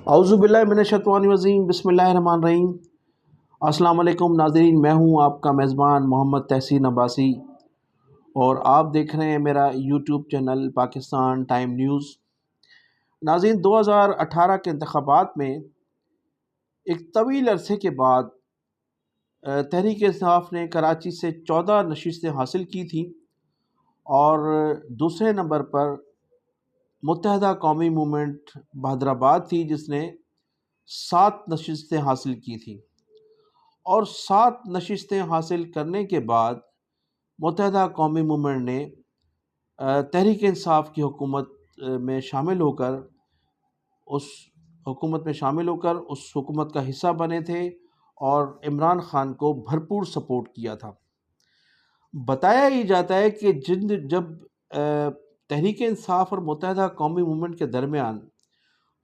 اعوذ باللہ من الشیطان الرجیم، بسم اللہ الرحمن الرحیم۔ السلام علیکم ناظرین، میں ہوں آپ کا میزبان محمد تحسین عباسی اور آپ دیکھ رہے ہیں میرا YouTube channel Pakistan time news. ناظرین، 2018 کے انتخابات میں ایک طویل عرصے کے بعد تحریک انصاف نے کراچی سے 14 نشستیں حاصل کی تھیں اور دوسرے نمبر پر متحدہ قومی موومنٹ بہادرآباد تھی جس نے 7 نشستیں حاصل کی تھیں، اور 7 نشستیں حاصل کرنے کے بعد متحدہ قومی موومنٹ نے تحریک انصاف کی حکومت میں شامل ہو کر اس حکومت کا حصہ بنے تھے اور عمران خان کو بھرپور سپورٹ کیا تھا۔ بتایا ہی جاتا ہے کہ جب تحریک انصاف اور متحدہ قومی موومنٹ کے درمیان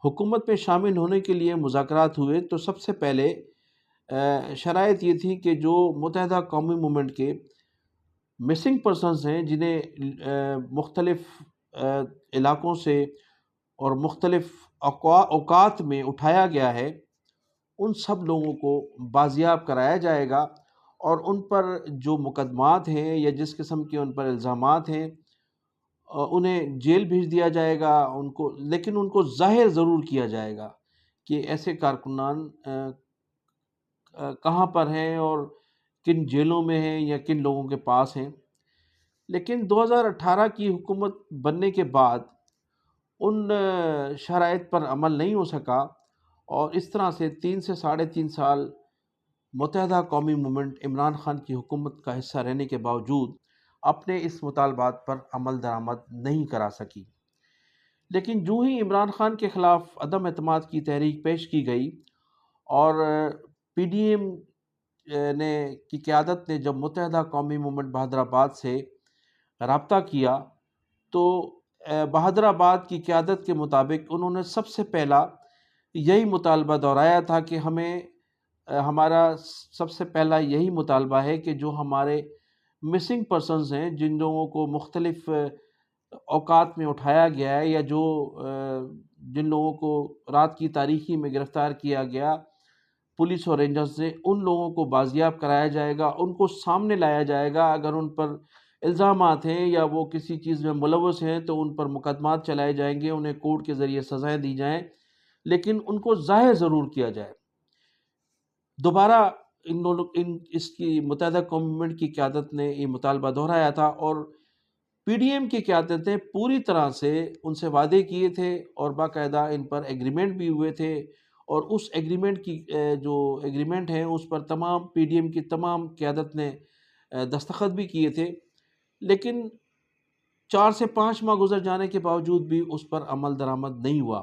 حکومت میں شامل ہونے کے لیے مذاکرات ہوئے تو سب سے پہلے شرائط یہ تھی کہ جو متحدہ قومی موومنٹ کے مسنگ پرسنز ہیں، جنہیں مختلف علاقوں سے اور مختلف اوقات میں اٹھایا گیا ہے، ان سب لوگوں کو بازیاب کرایا جائے گا اور ان پر جو مقدمات ہیں یا جس قسم کے ان پر الزامات ہیں انہیں جیل بھیج دیا جائے گا، لیکن ان کو ظاہر ضرور کیا جائے گا کہ ایسے کارکنان کہاں پر ہیں اور کن جیلوں میں ہیں یا کن لوگوں کے پاس ہیں۔ لیکن 2018 کی حکومت بننے کے بعد ان شرائط پر عمل نہیں ہو سکا اور اس طرح سے 3 سے 3.5 سال متحدہ قومی موومنٹ عمران خان کی حکومت کا حصہ رہنے کے باوجود اپنے اس مطالبات پر عمل درآمد نہیں کرا سکی۔ لیکن جو ہی عمران خان کے خلاف عدم اعتماد کی تحریک پیش کی گئی اور پی ڈی ایم کی قیادت نے جب متحدہ قومی موومنٹ بہادرآباد سے رابطہ کیا تو بہادرآباد کی قیادت کے مطابق انہوں نے سب سے پہلا یہی مطالبہ دہرایا تھا کہ ہمارا سب سے پہلا یہی مطالبہ ہے کہ جو ہمارے مسنگ پرسنز ہیں، جن لوگوں کو مختلف اوقات میں اٹھایا گیا ہے یا جن لوگوں کو رات کی تاریکی میں گرفتار کیا گیا پولیس اور رینجرز سے، ان لوگوں کو بازیاب کرایا جائے گا، ان کو سامنے لایا جائے گا۔ اگر ان پر الزامات ہیں یا وہ کسی چیز میں ملوث ہیں تو ان پر مقدمات چلائے جائیں گے، انہیں کورٹ کے ذریعے سزائیں دی جائیں، لیکن ان کو ظاہر ضرور کیا جائے۔ دوبارہ اس کی متحدہ قومی موومنٹ کی قیادت نے یہ مطالبہ دہرایا تھا اور پی ڈی ایم کی قیادت نے پوری طرح سے ان سے وعدے کیے تھے اور باقاعدہ ان پر ایگریمنٹ بھی ہوئے تھے، اور اس ایگریمنٹ کی جو ایگریمنٹ ہے اس پر تمام پی ڈی ایم کی تمام قیادت نے دستخط بھی کیے تھے، لیکن 4 سے 5 ماہ گزر جانے کے باوجود بھی اس پر عمل درآمد نہیں ہوا۔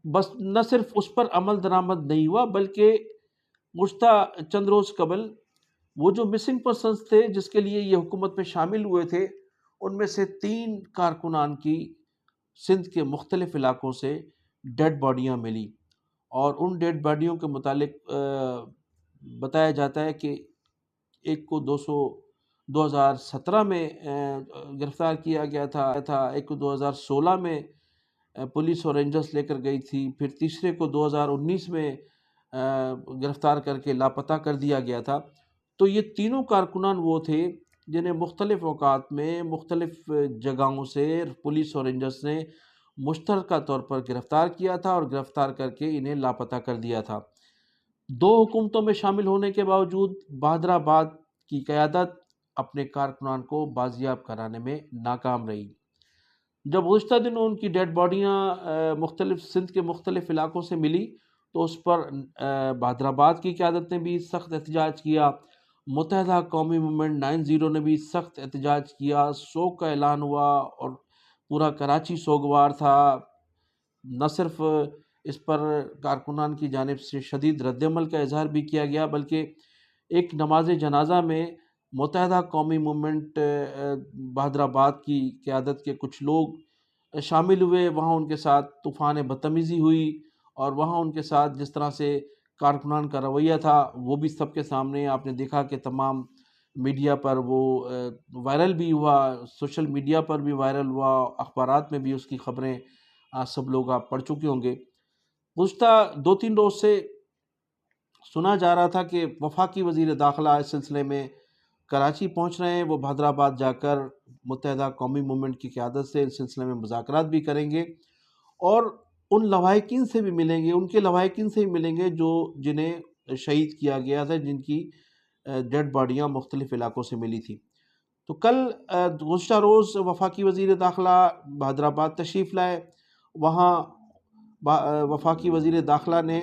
بس نہ صرف اس پر عمل درآمد نہیں ہوا بلکہ گزشتہ چند روز قبل وہ جو مسنگ پرسنز تھے جس کے لیے یہ حکومت میں شامل ہوئے تھے، ان میں سے 3 کارکنان کی سندھ کے مختلف علاقوں سے ڈیڈ باڈیاں ملی، اور ان ڈیڈ باڈیوں کے متعلق بتایا جاتا ہے کہ ایک کو 2017 میں گرفتار کیا گیا تھا، ایک کو 2016 میں پولیس اور رینجرز لے کر گئی تھی، پھر تیسرے کو 2019 میں گرفتار کر کے لاپتہ کر دیا گیا تھا۔ تو یہ تینوں کارکنان وہ تھے جنہیں مختلف اوقات میں مختلف جگہوں سے پولیس اور رینجرز نے مشترکہ طور پر گرفتار کیا تھا اور گرفتار کر کے انہیں لاپتہ کر دیا تھا۔ 2 حکومتوں میں شامل ہونے کے باوجود بہادرآباد کی قیادت اپنے کارکنان کو بازیاب کرانے میں ناکام رہی۔ جب گزشتہ دنوں ان کی ڈیڈ باڈیاں مختلف سندھ کے مختلف علاقوں سے ملی تو اس پر بہادرآباد کی قیادت نے بھی سخت احتجاج کیا، متحدہ قومی موومنٹ 90 نے بھی سخت احتجاج کیا، سوگ کا اعلان ہوا اور پورا کراچی سوگوار تھا۔ نہ صرف اس پر کارکنان کی جانب سے شدید رد عمل کا اظہار بھی کیا گیا بلکہ ایک نماز جنازہ میں متحدہ قومی موومنٹ بہادرآباد کی قیادت کے کچھ لوگ شامل ہوئے، وہاں ان کے ساتھ طوفان بدتمیزی ہوئی اور وہاں ان کے ساتھ جس طرح سے کارکنان کا رویہ تھا وہ بھی سب کے سامنے آپ نے دیکھا کہ تمام میڈیا پر وہ وائرل بھی ہوا، سوشل میڈیا پر بھی وائرل ہوا، اخبارات میں بھی اس کی خبریں سب لوگ آپ پڑھ چکے ہوں گے۔ گزشتہ 2-3 روز سے سنا جا رہا تھا کہ وفاقی وزیر داخلہ اس سلسلے میں کراچی پہنچ رہے ہیں، وہ حیدرآباد جا کر متحدہ قومی موومنٹ کی قیادت سے اس سلسلے میں مذاکرات بھی کریں گے اور ان لواحقین سے بھی ملیں گے، ان کے لواحقین سے بھی ملیں گے جنہیں شہید کیا گیا تھا، جن کی ڈیڈ باڈیاں مختلف علاقوں سے ملی تھی۔ تو کل گزشتہ روز وفاقی وزیر داخلہ حیدرآباد تشریف لائے، وہاں وفاقی وزیر داخلہ نے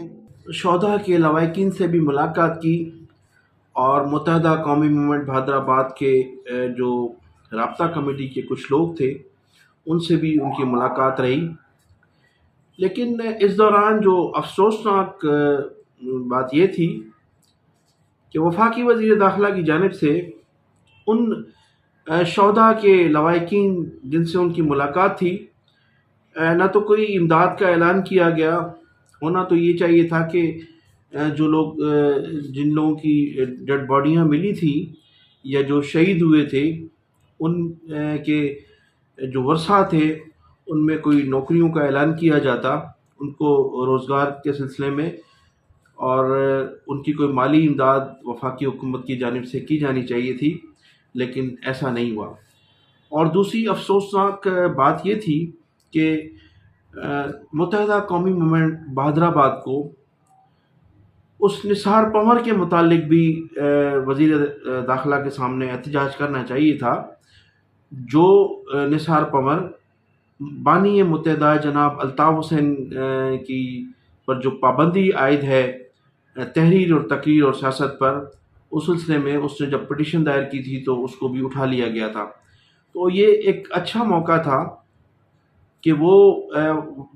شہداء کے لواحقین سے بھی ملاقات کی اور متحدہ قومی موومنٹ حیدرآباد کے جو رابطہ کمیٹی کے کچھ لوگ تھے ان سے بھی ان کی ملاقات رہی۔ لیکن اس دوران جو افسوسناک بات یہ تھی کہ وفاقی وزیر داخلہ کی جانب سے ان شہداء کے لواحقین جن سے ان کی ملاقات تھی، نہ تو کوئی امداد کا اعلان کیا گیا، ہونا تو یہ چاہیے تھا کہ جو لوگ جن لوگوں کی ڈیڈ باڈیاں ملی تھیں یا جو شہید ہوئے تھے ان کے جو ورثہ تھے ان میں کوئی نوکریوں کا اعلان کیا جاتا ان کو روزگار کے سلسلے میں، اور ان کی کوئی مالی امداد وفاقی حکومت کی جانب سے کی جانی چاہیے تھی، لیکن ایسا نہیں ہوا۔ اور دوسری افسوسناک بات یہ تھی کہ متحدہ قومی موومنٹ حیدرآباد کو اس نثار پنور کے متعلق بھی وزیر داخلہ کے سامنے احتجاج کرنا چاہیے تھا، جو نثار پنور بانی متحدہ جناب الطاف حسین کی پر جو پابندی عائد ہے تحریر اور تقریر اور سیاست پر، اس سلسلے میں اس نے جب پٹیشن دائر کی تھی تو اس کو بھی اٹھا لیا گیا تھا۔ تو یہ ایک اچھا موقع تھا کہ وہ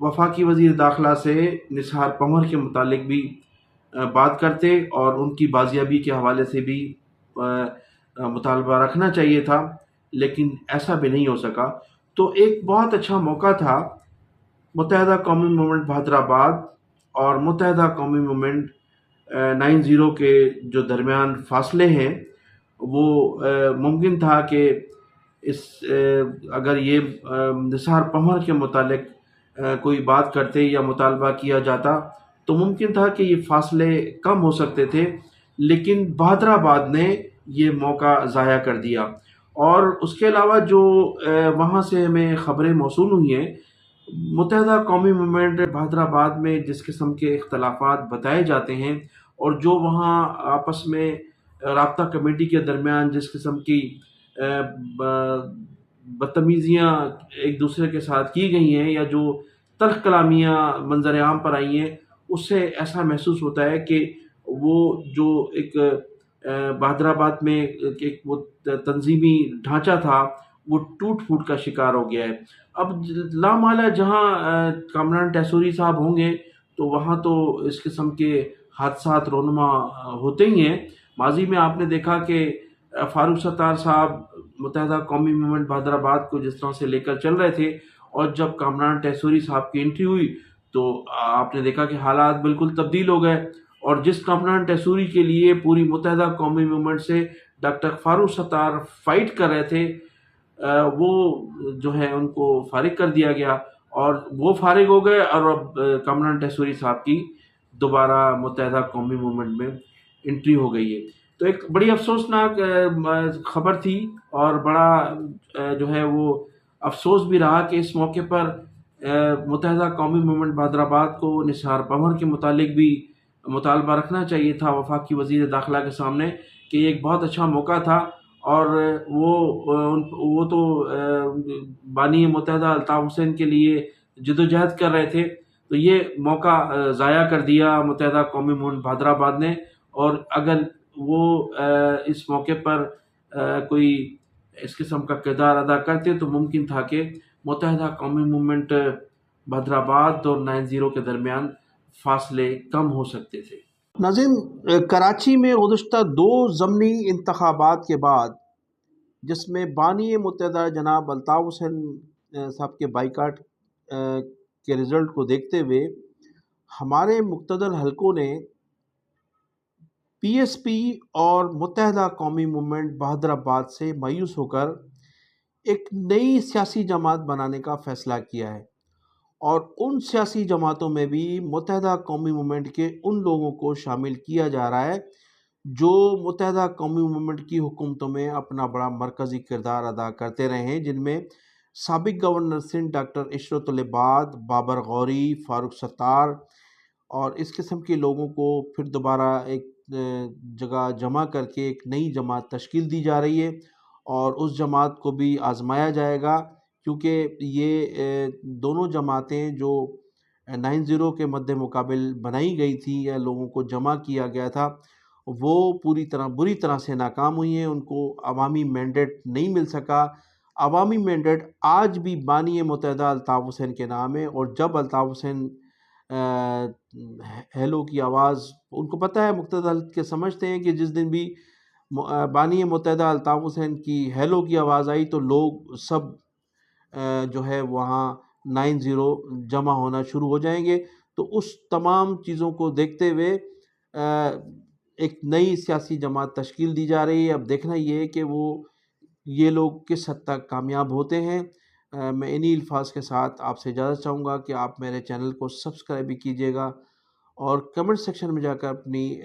وفاقی وزیر داخلہ سے نثار پنور کے متعلق بھی بات کرتے اور ان کی بازیابی کے حوالے سے بھی مطالبہ رکھنا چاہیے تھا، لیکن ایسا بھی نہیں ہو سکا۔ تو ایک بہت اچھا موقع تھا متحدہ قومی موومنٹ حیدرآباد اور متحدہ قومی موومنٹ 90 کے جو درمیان فاصلے ہیں وہ ممکن تھا کہ اگر یہ نثار پنور کے متعلق کوئی بات کرتے یا مطالبہ کیا جاتا تو ممکن تھا کہ یہ فاصلے کم ہو سکتے تھے، لیکن حیدرآباد نے یہ موقع ضائع کر دیا۔ اور اس کے علاوہ جو وہاں سے ہمیں خبریں موصول ہوئی ہیں، متحدہ قومی موومنٹ حیدرآباد میں جس قسم کے اختلافات بتائے جاتے ہیں اور جو وہاں آپس میں رابطہ کمیٹی کے درمیان جس قسم کی بدتمیزیاں ایک دوسرے کے ساتھ کی گئی ہیں یا جو تلخ کلامیاں منظر عام پر آئی ہیں، اس سے ایسا محسوس ہوتا ہے کہ وہ جو ایک حیدرآباد میں ایک وہ تنظیمی ڈھانچہ تھا وہ ٹوٹ پھوٹ کا شکار ہو گیا ہے۔ اب لامحالہ جہاں کامران ٹیسوری صاحب ہوں گے تو وہاں تو اس قسم کے حادثات رونما ہوتے ہی ہیں۔ ماضی میں آپ نے دیکھا کہ فاروق ستار صاحب متحدہ قومی موومنٹ حیدرآباد کو جس طرح سے لے کر چل رہے تھے، اور جب کامران ٹیسوری صاحب کی انٹری ہوئی تو آپ نے دیکھا کہ حالات بالکل تبدیل ہو گئے، اور جس کامران ٹیسوری کے لیے پوری متحدہ قومی موومنٹ سے ڈاکٹر فاروق ستار فائٹ کر رہے تھے، وہ جو ہے ان کو فارغ کر دیا گیا، اور وہ فارغ ہو گئے، اور اب کامران ٹیسوری صاحب کی دوبارہ متحدہ قومی موومنٹ میں انٹری ہو گئی ہے۔ تو ایک بڑی افسوسناک خبر تھی، اور بڑا جو ہے وہ افسوس بھی رہا کہ اس موقع پر متحدہ قومی موومنٹ حیدرآباد کو نثار پنور کے متعلق بھی مطالبہ رکھنا چاہیے تھا وفاقی وزیر داخلہ کے سامنے، کہ یہ ایک بہت اچھا موقع تھا، اور وہ تو بانی متحدہ الطاف حسین کے لیے جدوجہد کر رہے تھے، تو یہ موقع ضائع کر دیا متحدہ قومی موومنٹ حیدرآباد نے۔ اور اگر وہ اس موقع پر کوئی اس قسم کا کردار ادا کرتے تو ممکن تھا کہ متحدہ قومی موومنٹ حیدرآباد اور 90 کے درمیان فاصلے کم ہو سکتے تھے۔ ناظرین، کراچی میں گزشتہ 2 ضمنی انتخابات کے بعد، جس میں بانی متحدہ جناب الطاف حسین صاحب کے بائیکاٹ کے رزلٹ کو دیکھتے ہوئے ہمارے مقتدر حلقوں نے پی ایس پی اور متحدہ قومی موومنٹ حیدرآباد سے مایوس ہو کر ایک نئی سیاسی جماعت بنانے کا فیصلہ کیا ہے، اور ان سیاسی جماعتوں میں بھی متحدہ قومی موومنٹ کے ان لوگوں کو شامل کیا جا رہا ہے جو متحدہ قومی موومنٹ کی حکومتوں میں اپنا بڑا مرکزی کردار ادا کرتے رہے ہیں، جن میں سابق گورنر سندھ ڈاکٹر عشرت العباد، بابر غوری، فاروق ستار اور اس قسم کے لوگوں کو پھر دوبارہ ایک جگہ جمع کر کے ایک نئی جماعت تشکیل دی جا رہی ہے، اور اس جماعت کو بھی آزمایا جائے گا، کیونکہ یہ دونوں جماعتیں جو 9-0 کے مد مقابل بنائی گئی تھی یا لوگوں کو جمع کیا گیا تھا، وہ بری طرح سے ناکام ہوئی ہیں، ان کو عوامی مینڈیٹ نہیں مل سکا۔ عوامی مینڈیٹ آج بھی بانی متحدہ الطاف حسین کے نام ہے، اور جب الطاف حسین ہیلو کی آواز، ان کو پتہ ہے، مقتدر کے سمجھتے ہیں کہ جس دن بھی بانی متحدہ الطاف حسین کی ہیلو کی آواز آئی تو لوگ سب جو ہے وہاں 9-0 جمع ہونا شروع ہو جائیں گے۔ تو اس تمام چیزوں کو دیکھتے ہوئے ایک نئی سیاسی جماعت تشکیل دی جا رہی ہے۔ اب دیکھنا یہ ہے کہ یہ لوگ کس حد تک کامیاب ہوتے ہیں۔ میں انہی الفاظ کے ساتھ آپ سے اجازت چاہوں گا کہ آپ میرے چینل کو سبسکرائب بھی کیجیے گا، اور کمنٹ سیکشن میں جا کر اپنی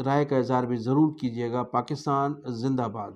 رائے کا اظہار بھی ضرور کیجیے گا۔ پاکستان زندہ باد۔